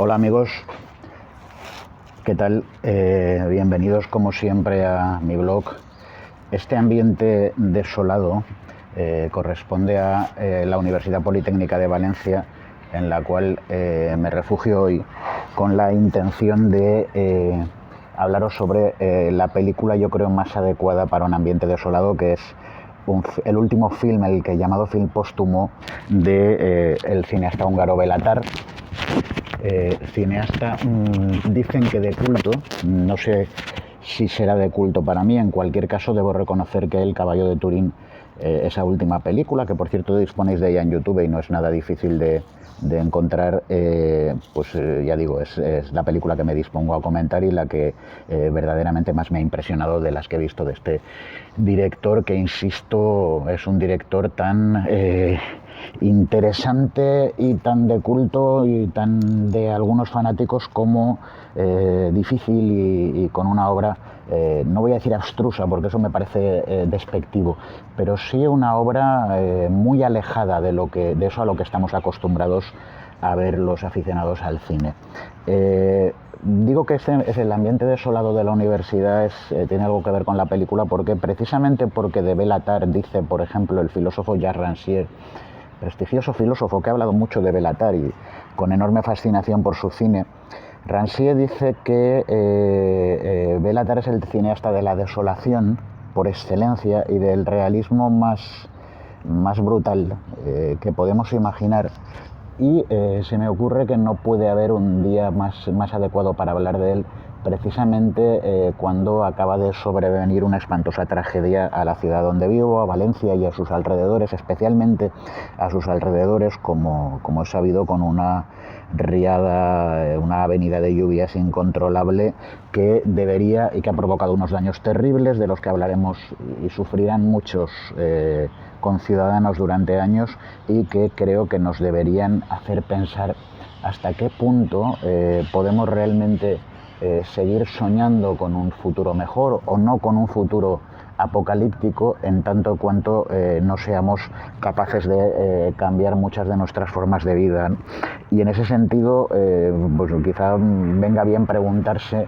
Hola amigos, ¿qué tal? Bienvenidos como siempre a mi blog. Este ambiente desolado corresponde a la Universidad Politécnica de Valencia, en la cual me refugio hoy con la intención de hablaros sobre la película yo creo más adecuada para un ambiente desolado, que es el último film, el que llamado film póstumo de el cineasta húngaro Béla Tarr. Cineasta, dicen que de culto, no sé si será de culto para mí. En cualquier caso debo reconocer que El caballo de Turín, esa última película, que por cierto disponéis de ella en YouTube y no es nada difícil de encontrar, ya digo, es la película que me dispongo a comentar y la que verdaderamente más me ha impresionado de las que he visto de este director, que insisto, es un director tan interesante y tan de culto y tan de algunos fanáticos como difícil y con una obra, no voy a decir abstrusa porque eso me parece despectivo, pero sí una obra muy alejada de eso a lo que estamos acostumbrados a ver los aficionados al cine. Digo que es el ambiente desolado de la universidad, tiene algo que ver con la película, precisamente porque de Béla Tarr dice, por ejemplo, el filósofo Jacques Rancière, prestigioso filósofo que ha hablado mucho de Béla Tarr y con enorme fascinación por su cine. Rancière dice que Béla Tarr es el cineasta de la desolación por excelencia y del realismo más brutal que podemos imaginar. Y se me ocurre que no puede haber un día más adecuado para hablar de él, precisamente cuando acaba de sobrevenir una espantosa tragedia a la ciudad donde vivo, a Valencia y a sus alrededores, especialmente a sus alrededores, como es sabido, con una riada, una avenida de lluvias incontrolable que debería y que ha provocado unos daños terribles de los que hablaremos y sufrirán muchos conciudadanos durante años, y que creo que nos deberían hacer pensar hasta qué punto podemos realmente seguir soñando con un futuro mejor o no con un futuro apocalíptico, en tanto cuanto no seamos capaces de cambiar muchas de nuestras formas de vida, ¿no? Y en ese sentido, pues quizá venga bien preguntarse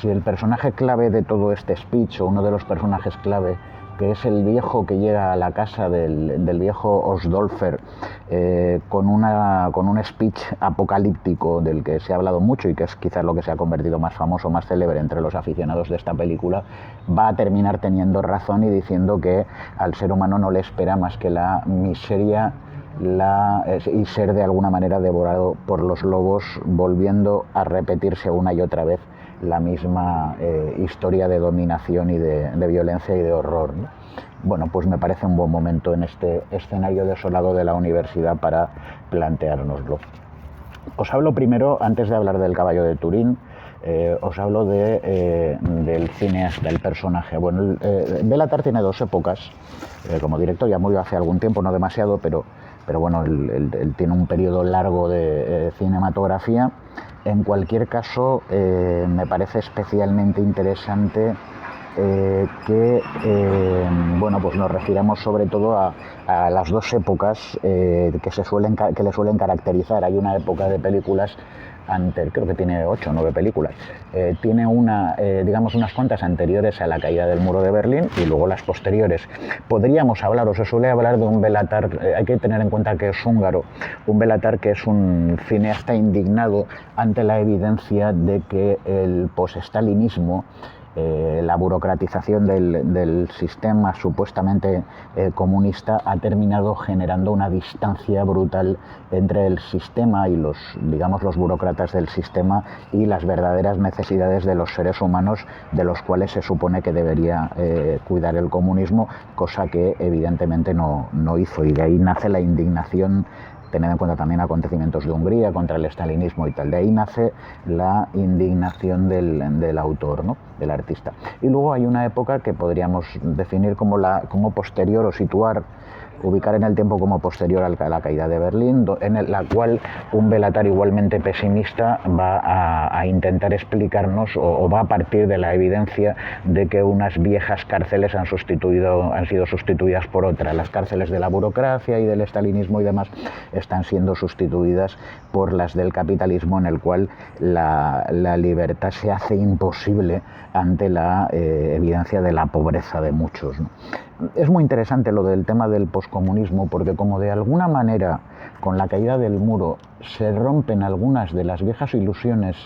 si el personaje clave de todo este speech, o uno de los personajes clave, que es el viejo que llega a la casa del viejo Osdolfer con un speech apocalíptico del que se ha hablado mucho y que es quizás lo que se ha convertido más famoso, más célebre entre los aficionados de esta película, va a terminar teniendo razón y diciendo que al ser humano no le espera más que la miseria y ser de alguna manera devorado por los lobos, volviendo a repetirse una y otra vez la misma historia de dominación y de violencia y de horror, ¿no? Bueno, pues me parece un buen momento en este escenario desolado de la universidad para planteárnoslo. Os hablo primero, antes de hablar del caballo de Turín, os hablo del cineasta, del personaje. Bueno, Béla Tarr tiene dos épocas. Como director ya murió hace algún tiempo, no demasiado, pero bueno, él tiene un periodo largo de cinematografía. En cualquier caso, me parece especialmente interesante que pues nos refiramos sobre todo a las dos épocas que le suelen caracterizar. Hay una época de películas, creo que tiene 8 o 9 películas, tiene unas cuantas anteriores a la caída del muro de Berlín y luego las posteriores. Podríamos hablar, o se suele hablar, de un Béla Tarr, hay que tener en cuenta que es húngaro, un Béla Tarr que es un cineasta indignado ante la evidencia de que el postestalinismo, la burocratización del sistema supuestamente comunista, ha terminado generando una distancia brutal entre el sistema y los burócratas del sistema y las verdaderas necesidades de los seres humanos, de los cuales se supone que debería cuidar el comunismo, cosa que evidentemente no hizo, y de ahí nace la indignación. Tened en cuenta también acontecimientos de Hungría contra el estalinismo y tal. De ahí nace la indignación del autor, ¿no?, del artista. Y luego hay una época que podríamos definir como posterior, o ubicar en el tiempo como posterior a la caída de Berlín, en la cual un Béla Tarr igualmente pesimista va a intentar explicarnos, o va a partir de la evidencia de que unas viejas cárceles han sido sustituidas por otras, las cárceles de la burocracia y del estalinismo y demás. están siendo sustituidas por las del capitalismo, en el cual la libertad se hace imposible ante la evidencia de la pobreza de muchos, ¿no? Es muy interesante lo del tema del poscomunismo, porque como de alguna manera con la caída del muro se rompen algunas de las viejas ilusiones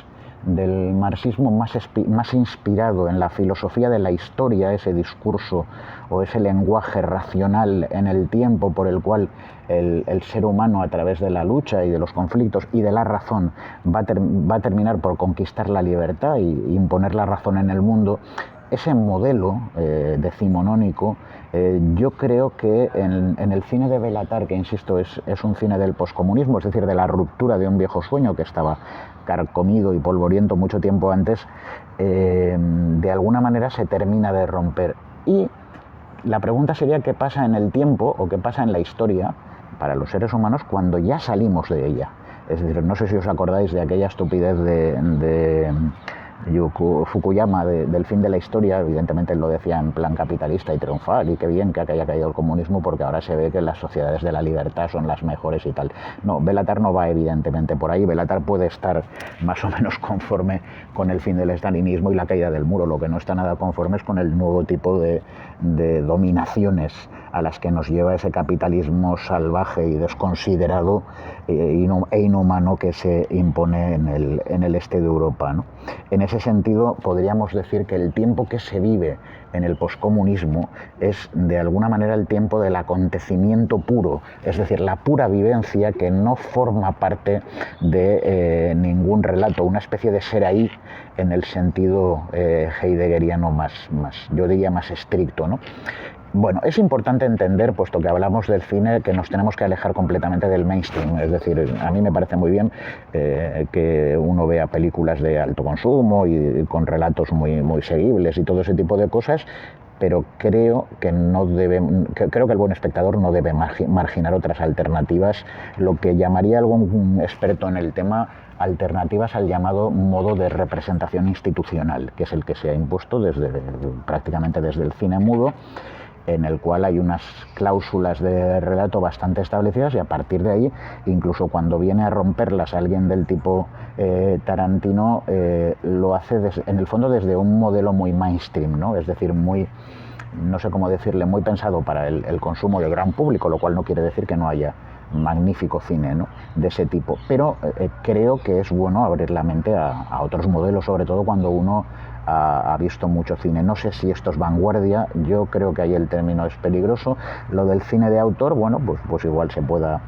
del marxismo más inspirado en la filosofía de la historia, ese discurso o ese lenguaje racional en el tiempo por el cual el ser humano, a través de la lucha y de los conflictos y de la razón, va a terminar por conquistar la libertad e imponer la razón en el mundo. Ese modelo decimonónico, yo creo que en el cine de Bélatar, que insisto es un cine del poscomunismo, es decir, de la ruptura de un viejo sueño que estaba carcomido y polvoriento mucho tiempo antes, de alguna manera se termina de romper. Y la pregunta sería qué pasa en el tiempo o qué pasa en la historia para los seres humanos cuando ya salimos de ella. Es decir, no sé si os acordáis de aquella estupidez de Fukuyama del fin de la historia. Evidentemente él lo decía en plan capitalista y triunfal, y qué bien que haya caído el comunismo porque ahora se ve que las sociedades de la libertad son las mejores y tal. No, Bélatar no va evidentemente por ahí. Bélatar puede estar más o menos conforme con el fin del estalinismo y la caída del muro. Lo que no está nada conforme es con el nuevo tipo de dominaciones a las que nos lleva ese capitalismo salvaje y desconsiderado e inhumano que se impone en el este de Europa, ¿no? En ese sentido, podríamos decir que el tiempo que se vive en el poscomunismo es, de alguna manera, el tiempo del acontecimiento puro, es decir, la pura vivencia que no forma parte de ningún relato, una especie de ser ahí en el sentido heideggeriano yo diría más estricto, ¿no? Bueno, es importante entender, puesto que hablamos del cine, que nos tenemos que alejar completamente del mainstream. Es decir, a mí me parece muy bien que uno vea películas de alto consumo y con relatos muy seguibles y todo ese tipo de cosas, pero creo que el buen espectador no debe marginar otras alternativas, lo que llamaría algún experto en el tema alternativas al llamado modo de representación institucional, que es el que se ha impuesto prácticamente desde el cine mudo, en el cual hay unas cláusulas de relato bastante establecidas, y a partir de ahí, incluso cuando viene a romperlas alguien del tipo Tarantino, lo hace en el fondo desde un modelo muy mainstream, ¿no? Es decir, no sé cómo decirle, muy pensado para el consumo del gran público, lo cual no quiere decir que no haya magnífico cine, ¿no?, de ese tipo, pero creo que es bueno abrir la mente a otros modelos, sobre todo cuando uno ha visto mucho cine. No sé si esto es vanguardia, yo creo que ahí el término es peligroso. Lo del cine de autor, bueno, pues igual se pueda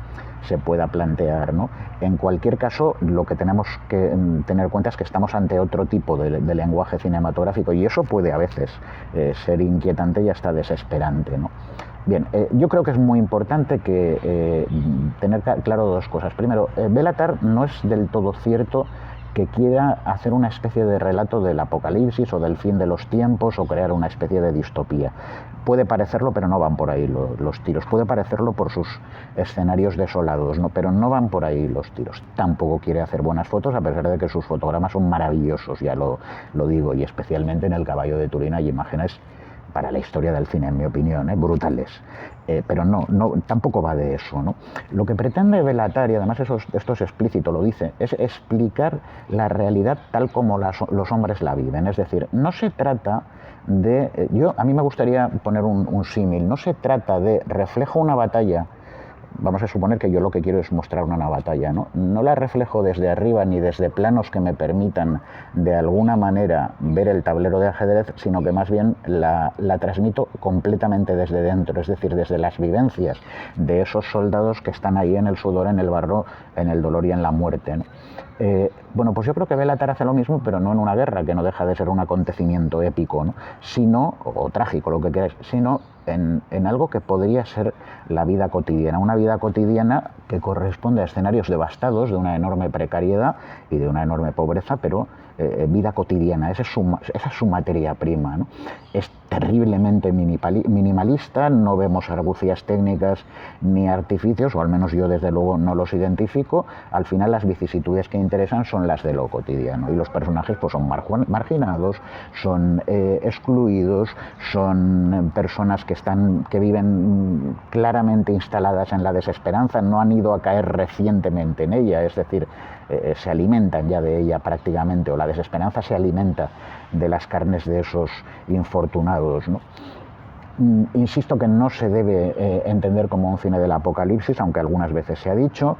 plantear, ¿no? En cualquier caso, lo que tenemos que tener en cuenta es que estamos ante otro tipo de lenguaje cinematográfico, y eso puede a veces ser inquietante y hasta desesperante, ¿no? Bien, yo creo que es muy importante tener claro dos cosas. Primero, Bélatar no es del todo cierto que quiera hacer una especie de relato del apocalipsis o del fin de los tiempos o crear una especie de distopía. Puede parecerlo, pero no van por ahí los tiros. Puede parecerlo por sus escenarios desolados, ¿no? Pero no van por ahí los tiros. Tampoco quiere hacer buenas fotos, a pesar de que sus fotogramas son maravillosos, ya lo digo, y especialmente en El caballo de Turín hay imágenes para la historia del cine, en mi opinión, brutales. Pero tampoco va de eso, ¿no? Lo que pretende Bélatar, y además esto es explícito, lo dice, es explicar la realidad tal como los hombres la viven. Es decir, no se trata a mí me gustaría poner un símil, no se trata de reflejo una batalla. Vamos a suponer que yo lo que quiero es mostrar una batalla, ¿no? No la reflejo desde arriba ni desde planos que me permitan de alguna manera ver el tablero de ajedrez, sino que más bien la transmito completamente desde dentro, es decir, desde las vivencias de esos soldados que están ahí en el sudor, en el barro, en el dolor y en la muerte, ¿no? Bueno, pues yo creo que Bélatar hace lo mismo, pero no en una guerra, que no deja de ser un acontecimiento épico, ¿no?, o trágico, lo que queráis, sino en algo que podría ser la vida cotidiana, una vida cotidiana que corresponde a escenarios devastados, de una enorme precariedad y de una enorme pobreza, pero vida cotidiana, esa es su materia prima, ¿no? Es terriblemente minimalista, no vemos argucias técnicas ni artificios, o al menos yo desde luego no los identifico. Al final las vicisitudes que interesan son las de lo cotidiano, y los personajes pues son marginados, son excluidos, son personas que viven claramente instaladas en la desesperanza, no han ido a caer recientemente en ella, es decir, se alimentan ya de ella prácticamente, o la desesperanza se alimenta de las carnes de esos infortunados, ¿no? Insisto que no se debe entender como un cine del apocalipsis, aunque algunas veces se ha dicho.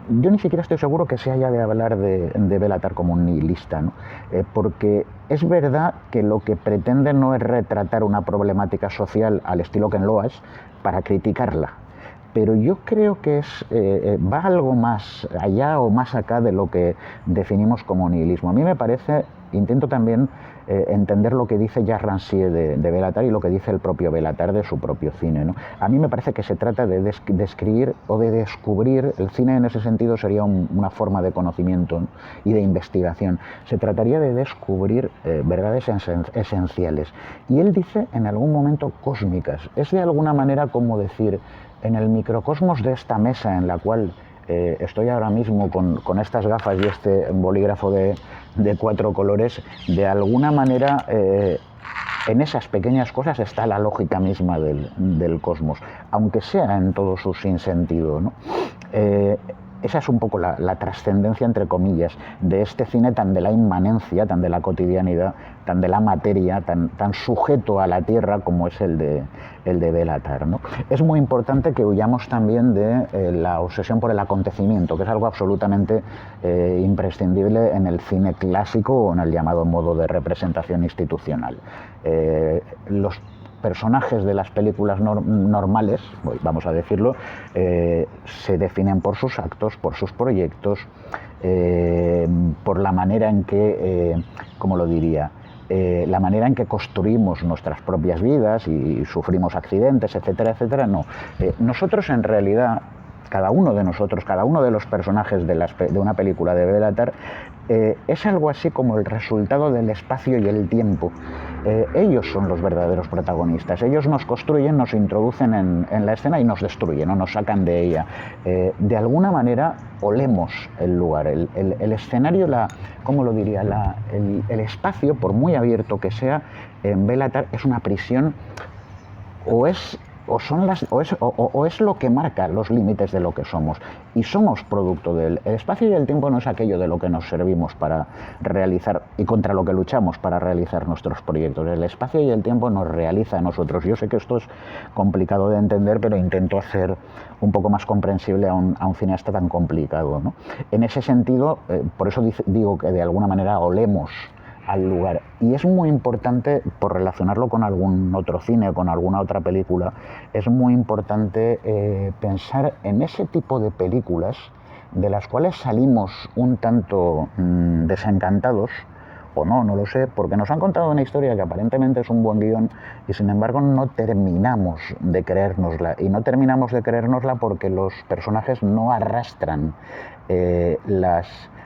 Yo ni siquiera estoy seguro que se haya de hablar de Béla Tarr como un nihilista, ¿no? Porque es verdad que lo que pretende no es retratar una problemática social al estilo Ken Loach para criticarla, pero yo creo que va algo más allá o más acá de lo que definimos como nihilismo. A mí me parece, intento también entender lo que dice Jacques Rancière de Béla Tarr y lo que dice el propio Béla Tarr de su propio cine, ¿no? A mí me parece que se trata de describir o de descubrir, el cine en ese sentido sería una forma de conocimiento, ¿no? Y de investigación. Se trataría de descubrir verdades esenciales. Y él dice en algún momento cósmicas. Es de alguna manera como decir, en el microcosmos de esta mesa en la cual estoy ahora mismo con estas gafas y este bolígrafo de 4 colores, de alguna manera en esas pequeñas cosas está la lógica misma del cosmos, aunque sea en todo su sinsentido, ¿no? Esa es un poco la trascendencia, entre comillas, de este cine tan de la inmanencia, tan de la cotidianidad, tan de la materia, tan sujeto a la tierra como es el de Béla Tarr, ¿no? Es muy importante que huyamos también de la obsesión por el acontecimiento, que es algo absolutamente imprescindible en el cine clásico o en el llamado modo de representación institucional. Los personajes de las películas normales, vamos a decirlo, se definen por sus actos, por sus proyectos, por la manera en que, ¿cómo lo diría?, la manera en que construimos nuestras propias vidas y sufrimos accidentes, etcétera, etcétera. No. Nosotros en realidad, cada uno de nosotros, cada uno de los personajes de una película de Béla Tarr, es algo así como el resultado del espacio y el tiempo. Ellos son los verdaderos protagonistas. Ellos nos construyen, nos introducen en la escena y nos destruyen o nos sacan de ella. De alguna manera olemos el lugar, el escenario, ¿cómo lo diría? El espacio, por muy abierto que sea, en Béla Tarr es una prisión, o es lo que marca los límites de lo que somos, y somos producto del espacio, y el tiempo no es aquello de lo que nos servimos para realizar y contra lo que luchamos para realizar nuestros proyectos. El espacio y el tiempo nos realiza a nosotros. Yo sé que esto es complicado de entender, pero intento hacer un poco más comprensible a un cineasta tan complicado, ¿no? En ese sentido, por eso digo que de alguna manera olemos al lugar. Y es muy importante, por relacionarlo con algún otro cine, con alguna otra película, es muy importante pensar en ese tipo de películas de las cuales salimos un tanto desencantados, o no lo sé, porque nos han contado una historia que aparentemente es un buen guión y sin embargo no terminamos de creérnosla. Y no terminamos de creérnosla porque los personajes no arrastran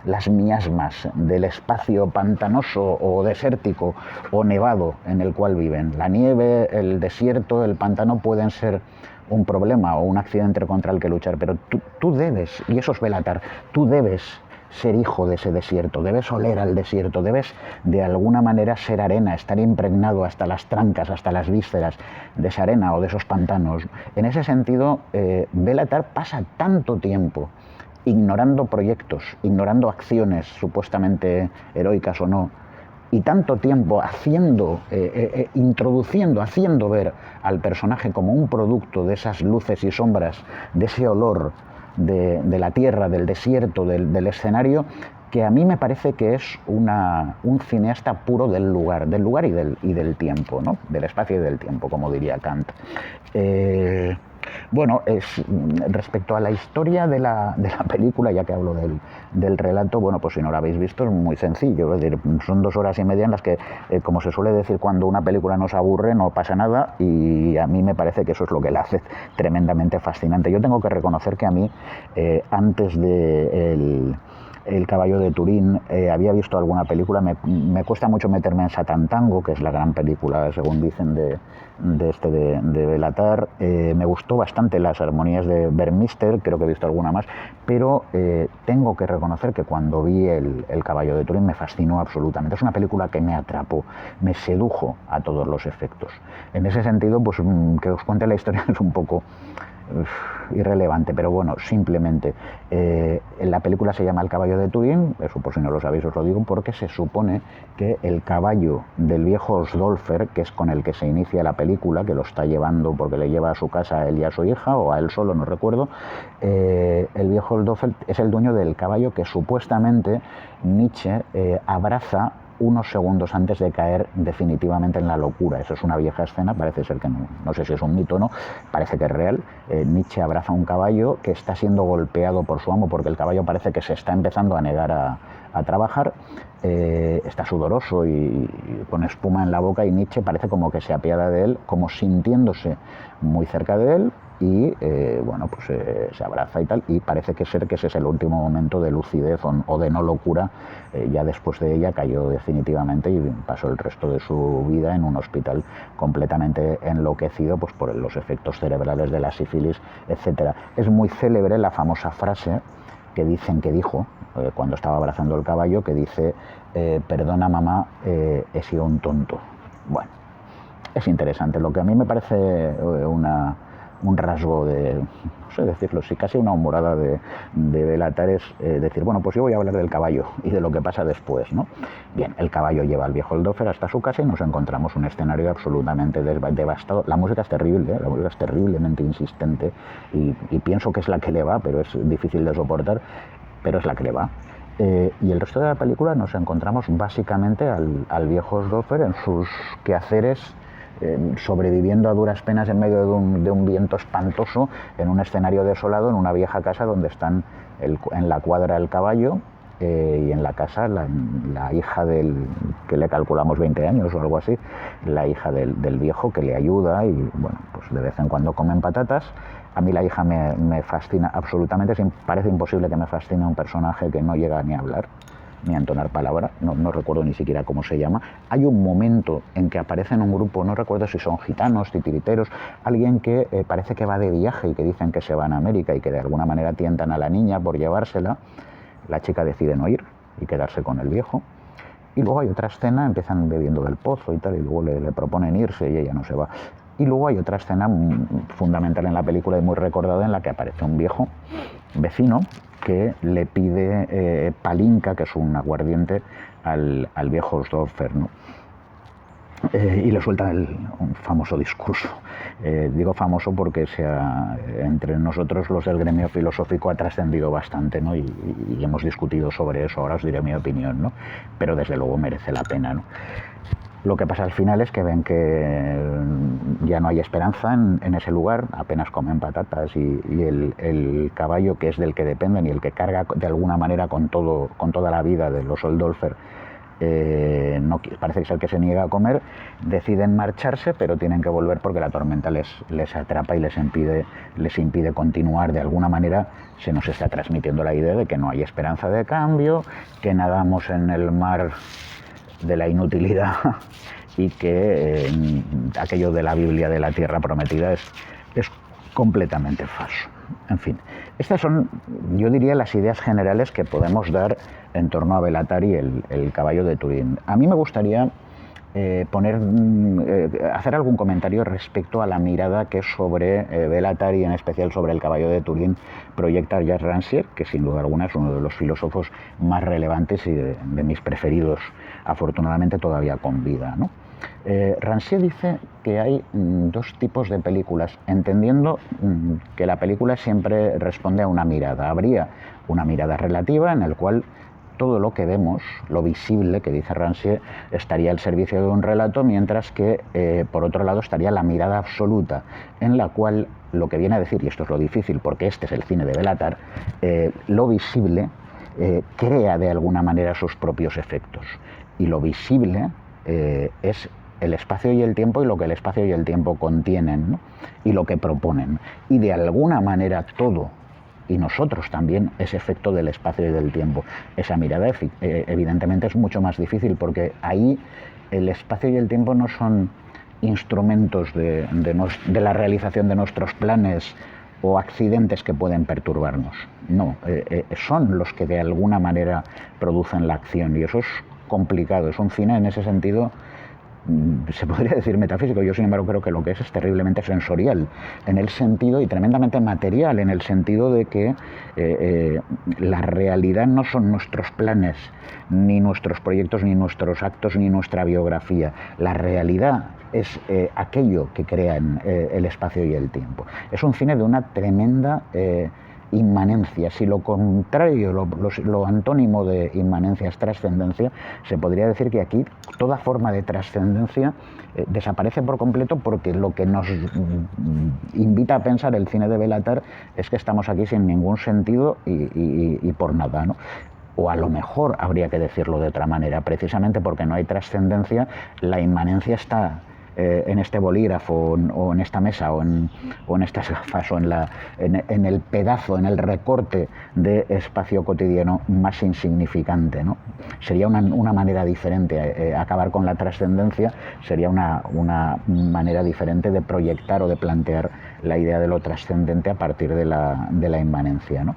las miasmas del espacio pantanoso o desértico o nevado en el cual viven. La nieve, el desierto, el pantano pueden ser un problema o un accidente contra el que luchar, pero tú debes, y eso es Béla Tarr, tú debes ser hijo de ese desierto, debes oler al desierto, debes de alguna manera ser arena, estar impregnado hasta las trancas, hasta las vísceras de esa arena o de esos pantanos. En ese sentido, Béla Tarr pasa tanto tiempo ignorando proyectos, ignorando acciones supuestamente heroicas o no, y tanto tiempo introduciendo, haciendo ver al personaje como un producto de esas luces y sombras, de ese olor de la tierra, del desierto, del escenario, que a mí me parece que es un cineasta puro del lugar y del tiempo, ¿no? Del espacio y del tiempo, como diría Kant. Bueno, respecto a la historia de la película, ya que hablo del relato, bueno, pues si no lo habéis visto es muy sencillo, es decir, son 2 horas y media en las que, como se suele decir, cuando una película nos aburre no pasa nada, y a mí me parece que eso es lo que la hace tremendamente fascinante. Yo tengo que reconocer que a mí, antes de El caballo de Turín, había visto alguna película, me cuesta mucho meterme en Satan Tango, que es la gran película, según dicen, de Belatar. Me gustó bastante las armonías de Vermister, creo que he visto alguna más, pero tengo que reconocer que cuando vi el caballo de Turín me fascinó absolutamente. Es una película que me atrapó, me sedujo a todos los efectos. En ese sentido, pues que os cuente la historia es un poco irrelevante, pero bueno, simplemente la película se llama El caballo de Turín, eso por si no lo sabéis os lo digo, porque se supone que el caballo del viejo Osdolfer, que es con el que se inicia la película, que lo está llevando porque le lleva a su casa a él y a su hija, o a él solo, no recuerdo, el viejo Osdolfer es el dueño del caballo que supuestamente Nietzsche abraza unos segundos antes de caer definitivamente en la locura. Eso es una vieja escena, parece ser que no sé si es un mito o no, parece que es real. Nietzsche abraza un caballo que está siendo golpeado por su amo porque el caballo parece que se está empezando a negar a trabajar, está sudoroso y con espuma en la boca, y Nietzsche parece como que se apiada de él, como sintiéndose muy cerca de él, y bueno, pues se abraza y tal, y parece que ese es el último momento de lucidez o de no locura. Ya después de ella cayó definitivamente y pasó el resto de su vida en un hospital completamente enloquecido, pues por los efectos cerebrales de la sífilis, etcétera. Es muy célebre la famosa frase que dicen que dijo cuando estaba abrazando el caballo, que dice perdona mamá, he sido un tonto. Bueno, es interesante. Lo que a mí me parece un rasgo de, no sé decirlo, sí, casi una humorada de Belatar es decir, bueno, pues yo voy a hablar del caballo y de lo que pasa después, ¿no? Bien, el caballo lleva al viejo Osdolfer hasta su casa y nos encontramos un escenario absolutamente devastado. La música es terrible, la música es terriblemente insistente y pienso que es la que le va, pero es difícil de soportar, pero es la que le va. Y el resto de la película nos encontramos básicamente al viejo Osdolfer en sus quehaceres, sobreviviendo a duras penas en medio de un viento espantoso, en un escenario desolado, en una vieja casa donde están en la cuadra el caballo y en la casa la hija que le calculamos 20 años o algo así, la hija del viejo, que le ayuda, y bueno, pues de vez en cuando comen patatas. A mí la hija me fascina absolutamente, parece imposible que me fascine un personaje que no llega ni a hablar ni a entonar palabra, no recuerdo ni siquiera cómo se llama. Hay un momento en que aparece en un grupo, no recuerdo si son gitanos, titiriteros, alguien que parece que va de viaje y que dicen que se van a América y que de alguna manera tientan a la niña por llevársela. La chica decide no ir y quedarse con el viejo. Y luego hay otra escena, empiezan bebiendo del pozo y tal, y luego le proponen irse y ella no se va. Y luego hay otra escena fundamental en la película y muy recordada, en la que aparece un viejo vecino que le pide palinka, que es un aguardiente, al viejo Osdolfer, ¿no? Y le suelta un famoso discurso. Digo famoso porque entre nosotros los del gremio filosófico ha trascendido bastante, ¿no? Y hemos discutido sobre eso, ahora os diré mi opinión, ¿no? Pero desde luego merece la pena, ¿no? Lo que pasa al final es que ven que ya no hay esperanza en ese lugar, apenas comen patatas, y el caballo, que es del que dependen y el que carga de alguna manera con toda la vida de los Osdolfer, no, parece ser que se niega a comer. Deciden marcharse, pero tienen que volver porque la tormenta les atrapa y les impide continuar. De alguna manera se nos está transmitiendo la idea de que no hay esperanza de cambio, que nadamos en el mar de la inutilidad y que aquello de la Biblia de la tierra prometida es completamente falso. En fin, estas son, yo diría, las ideas generales que podemos dar en torno a Belatar y el caballo de Turín. A mí me gustaría hacer algún comentario respecto a la mirada que sobre Belatar y en especial sobre el caballo de Turín proyecta Jacques Rancière, que sin duda alguna es uno de los filósofos más relevantes y de mis preferidos, afortunadamente todavía con vida, ¿no? Rancière dice que hay dos tipos de películas, entendiendo que la película siempre responde a una mirada. Habría una mirada relativa en la cual todo lo que vemos, lo visible, que dice Rancière, estaría al servicio de un relato, mientras que, por otro lado, estaría la mirada absoluta, en la cual lo que viene a decir, y esto es lo difícil porque este es el cine de Belatar, lo visible crea de alguna manera sus propios efectos, y lo visible es el espacio y el tiempo y lo que el espacio y el tiempo contienen, ¿no? Y lo que proponen. Y de alguna manera todo y nosotros también ese efecto del espacio y del tiempo. Esa mirada evidentemente es mucho más difícil, porque ahí el espacio y el tiempo no son instrumentos de la realización de nuestros planes o accidentes que pueden perturbarnos. No, son los que de alguna manera producen la acción, y eso es complicado. Es un cine en ese sentido, se podría decir metafísico. Yo, sin embargo, creo que lo que es terriblemente sensorial, en el sentido, y tremendamente material, en el sentido de que la realidad no son nuestros planes, ni nuestros proyectos, ni nuestros actos, ni nuestra biografía. La realidad es aquello que crean el espacio y el tiempo. Es un cine de una tremenda inmanencia. Si lo contrario, lo antónimo de inmanencia es trascendencia, se podría decir que aquí toda forma de trascendencia desaparece por completo, porque lo que nos invita a pensar el cine de Bélatar es que estamos aquí sin ningún sentido y por nada, ¿no? O a lo mejor habría que decirlo de otra manera: precisamente porque no hay trascendencia, la inmanencia está en este bolígrafo, o en esta mesa, o en estas gafas, o en el pedazo, en el recorte de espacio cotidiano más insignificante, ¿no? Sería una manera diferente. Acabar con la trascendencia sería una manera diferente de proyectar o de plantear la idea de lo trascendente a partir de la inmanencia, ¿no?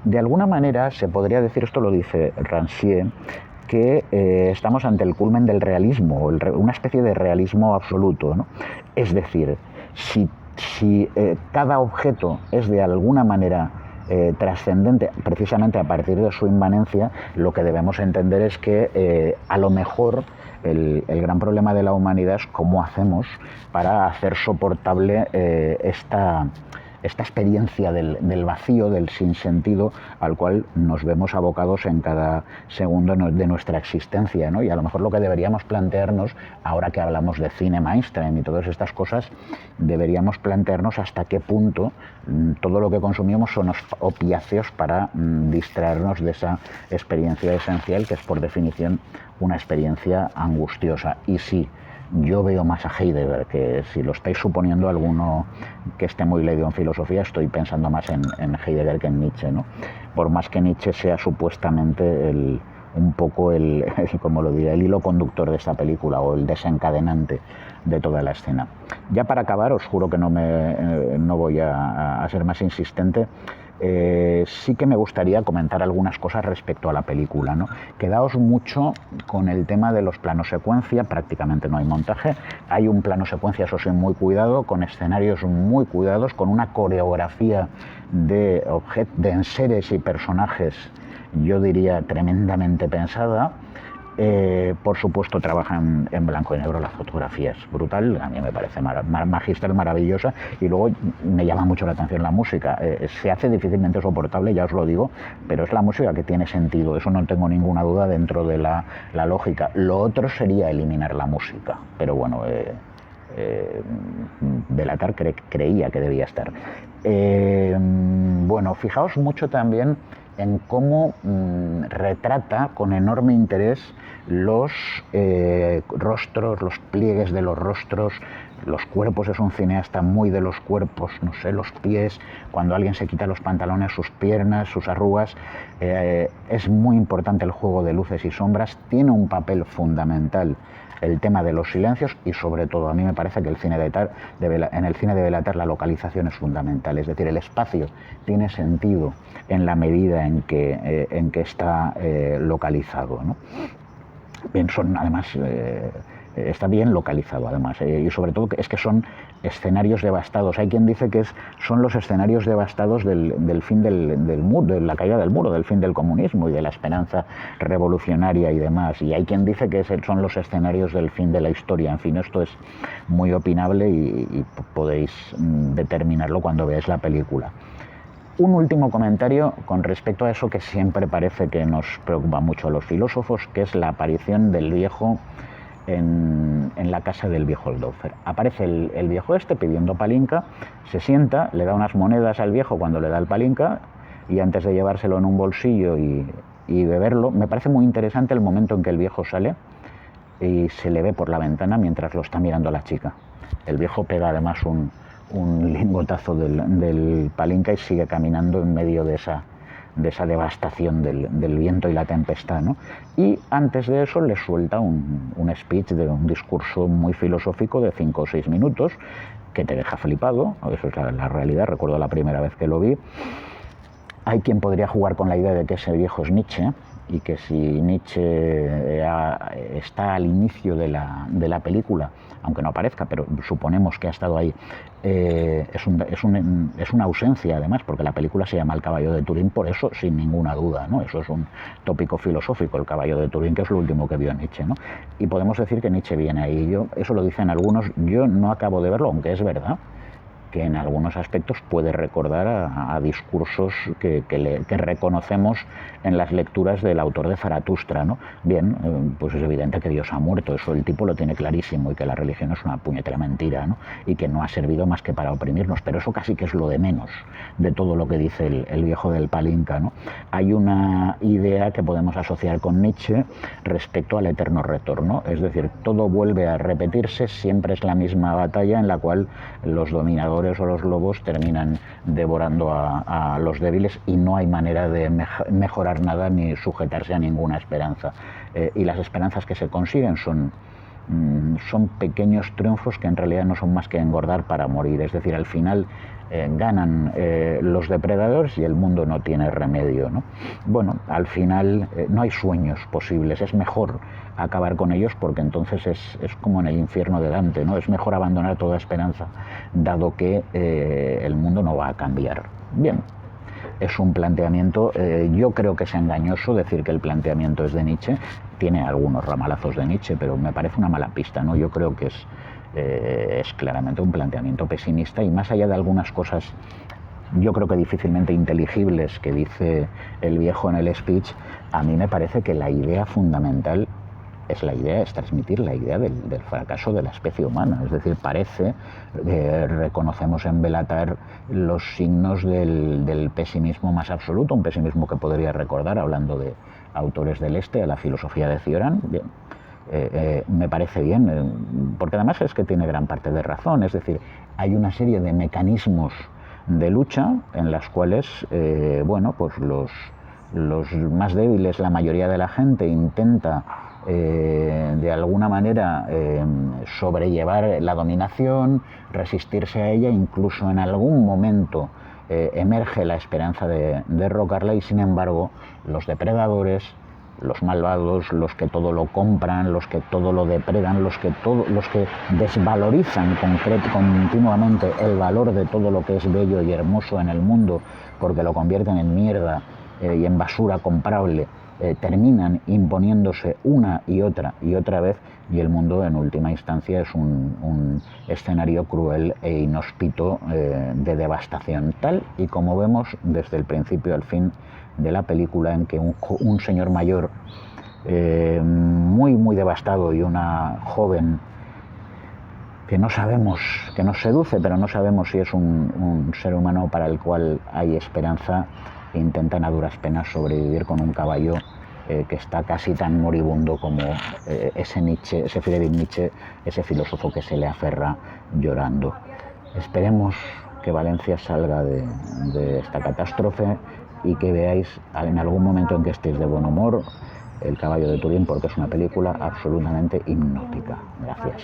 De alguna manera se podría decir, esto lo dice Rancière, que estamos ante el culmen del realismo, una especie de realismo absoluto, ¿no? Es decir, si cada objeto es de alguna manera trascendente, precisamente a partir de su inmanencia, lo que debemos entender es que a lo mejor el gran problema de la humanidad es cómo hacemos para hacer soportable esta experiencia del vacío, del sinsentido, al cual nos vemos abocados en cada segundo de nuestra existencia, ¿no? Y a lo mejor lo que deberíamos plantearnos, ahora que hablamos de cine mainstream y todas estas cosas, deberíamos plantearnos hasta qué punto todo lo que consumimos son opiáceos para distraernos de esa experiencia esencial, que es por definición una experiencia angustiosa. Y sí, yo veo más a Heidegger, que si lo estáis suponiendo alguno que esté muy leído en filosofía, estoy pensando más en Heidegger que en Nietzsche, ¿no? Por más que Nietzsche sea supuestamente un poco como lo diría, el hilo conductor de esta película, o el desencadenante de toda la escena. Ya para acabar, os juro que no voy a ser más insistente. Sí que me gustaría comentar algunas cosas respecto a la película, ¿no? Quedaos mucho con el tema de los planos secuencia. Prácticamente no hay montaje, hay un plano secuencia, eso sí, muy cuidado, con escenarios muy cuidados, con una coreografía de enseres y personajes, yo diría, tremendamente pensada. Por supuesto, trabajan en blanco y negro, la fotografía es brutal, a mí me parece magistral, maravillosa, y luego me llama mucho la atención la música. Se hace difícilmente soportable, ya os lo digo, pero es la música que tiene sentido, eso no tengo ninguna duda, dentro de la lógica. Lo otro sería eliminar la música, pero bueno, Bélatar creía que debía estar. Bueno, fijaos mucho también en cómo retrata con enorme interés los rostros, los pliegues de los rostros, los cuerpos. Es un cineasta muy de los cuerpos, no sé, los pies, cuando alguien se quita los pantalones, sus piernas, sus arrugas. Es muy importante el juego de luces y sombras, tiene un papel fundamental el tema de los silencios, y sobre todo a mí me parece que en el cine de Bélatar la localización es fundamental, es decir, el espacio tiene sentido en la medida en que está localizado, ¿no? Bien, además está bien localizado, además, y sobre todo es que son escenarios devastados. Hay quien dice que son los escenarios devastados del fin del muro, de la caída del muro, del fin del comunismo y de la esperanza revolucionaria y demás. Y hay quien dice que son los escenarios del fin de la historia. En fin, esto es muy opinable y podéis determinarlo cuando veáis la película. Un último comentario con respecto a eso que siempre parece que nos preocupa mucho a los filósofos, que es la aparición del viejo en la casa del viejo Oldoffer. Aparece el viejo pidiendo palinka, se sienta, le da unas monedas al viejo cuando le da el palinka, y antes de llevárselo en un bolsillo y beberlo, me parece muy interesante el momento en que el viejo sale y se le ve por la ventana mientras lo está mirando a la chica. El viejo pega además un lingotazo del Palinka y sigue caminando en medio de esa devastación del viento y la tempestad, ¿no? Y antes de eso le suelta un speech, de un discurso muy filosófico de 5 o 6 minutos que te deja flipado. Eso es la realidad. Recuerdo la primera vez que lo vi. Hay quien podría jugar con la idea de que ese viejo es Nietzsche, y que si Nietzsche está al inicio de la película, aunque no aparezca, pero suponemos que ha estado ahí, es una ausencia además, porque la película se llama El caballo de Turín por eso, sin ninguna duda, ¿no? Eso es un tópico filosófico, el caballo de Turín, que es lo último que vio Nietzsche, ¿no? Y podemos decir que Nietzsche viene ahí. Eso lo dicen algunos, yo no acabo de verlo, aunque es verdad que en algunos aspectos puede recordar a discursos que reconocemos en las lecturas del autor de Zaratustra, ¿no? Bien, pues es evidente que Dios ha muerto, eso el tipo lo tiene clarísimo, y que la religión es una puñetera mentira, ¿no? Y que no ha servido más que para oprimirnos, pero eso casi que es lo de menos de todo lo que dice el viejo del Palinka, ¿no? Hay una idea que podemos asociar con Nietzsche respecto al eterno retorno, es decir, todo vuelve a repetirse, siempre es la misma batalla en la cual los dominadores o los lobos terminan devorando a los débiles, y no hay manera de mejorar nada ni sujetarse a ninguna esperanza. Y las esperanzas que se consiguen son pequeños triunfos que en realidad no son más que engordar para morir. Es decir, al final ganan los depredadores y el mundo no tiene remedio, ¿no? Bueno, al final no hay sueños posibles, es mejor acabar con ellos, porque entonces es como en el infierno de Dante, ¿no? Es mejor abandonar toda esperanza, dado que el mundo no va a cambiar. Bien, es un planteamiento, yo creo que es engañoso decir que el planteamiento es de Nietzsche. Tiene algunos ramalazos de Nietzsche, pero me parece una mala pista, ¿no? Yo creo que es claramente un planteamiento pesimista, y más allá de algunas cosas yo creo que difícilmente inteligibles que dice el viejo en el speech, a mí me parece que la idea fundamental es transmitir la idea del fracaso de la especie humana. Es decir, parece, reconocemos en Bélatar los signos del pesimismo más absoluto, un pesimismo que podría recordar, hablando de autores del Este, a la filosofía de Cioran. Bien, me parece bien, porque además es que tiene gran parte de razón. Es decir, hay una serie de mecanismos de lucha en las cuales, bueno, pues los más débiles, la mayoría de la gente intenta de alguna manera sobrellevar la dominación, resistirse a ella, incluso en algún momento emerge la esperanza de derrocarla, y sin embargo los depredadores, los malvados, los que todo lo compran, los que todo lo depredan, los que desvalorizan continuamente el valor de todo lo que es bello y hermoso en el mundo, porque lo convierten en mierda y en basura comprable, terminan imponiéndose una y otra vez, y el mundo en última instancia es un escenario cruel e inhóspito de devastación, tal y como vemos desde el principio al fin de la película, en que un señor mayor muy devastado, y una joven que no sabemos, que nos seduce, pero no sabemos si es un ser humano para el cual hay esperanza, intentan a duras penas sobrevivir con un caballo que está casi tan moribundo como ese Nietzsche, ese Friedrich Nietzsche, ese filósofo que se le aferra llorando. Esperemos que Valencia salga de esta catástrofe, y que veáis en algún momento en que estéis de buen humor El caballo de Turín, porque es una película absolutamente hipnótica. Gracias.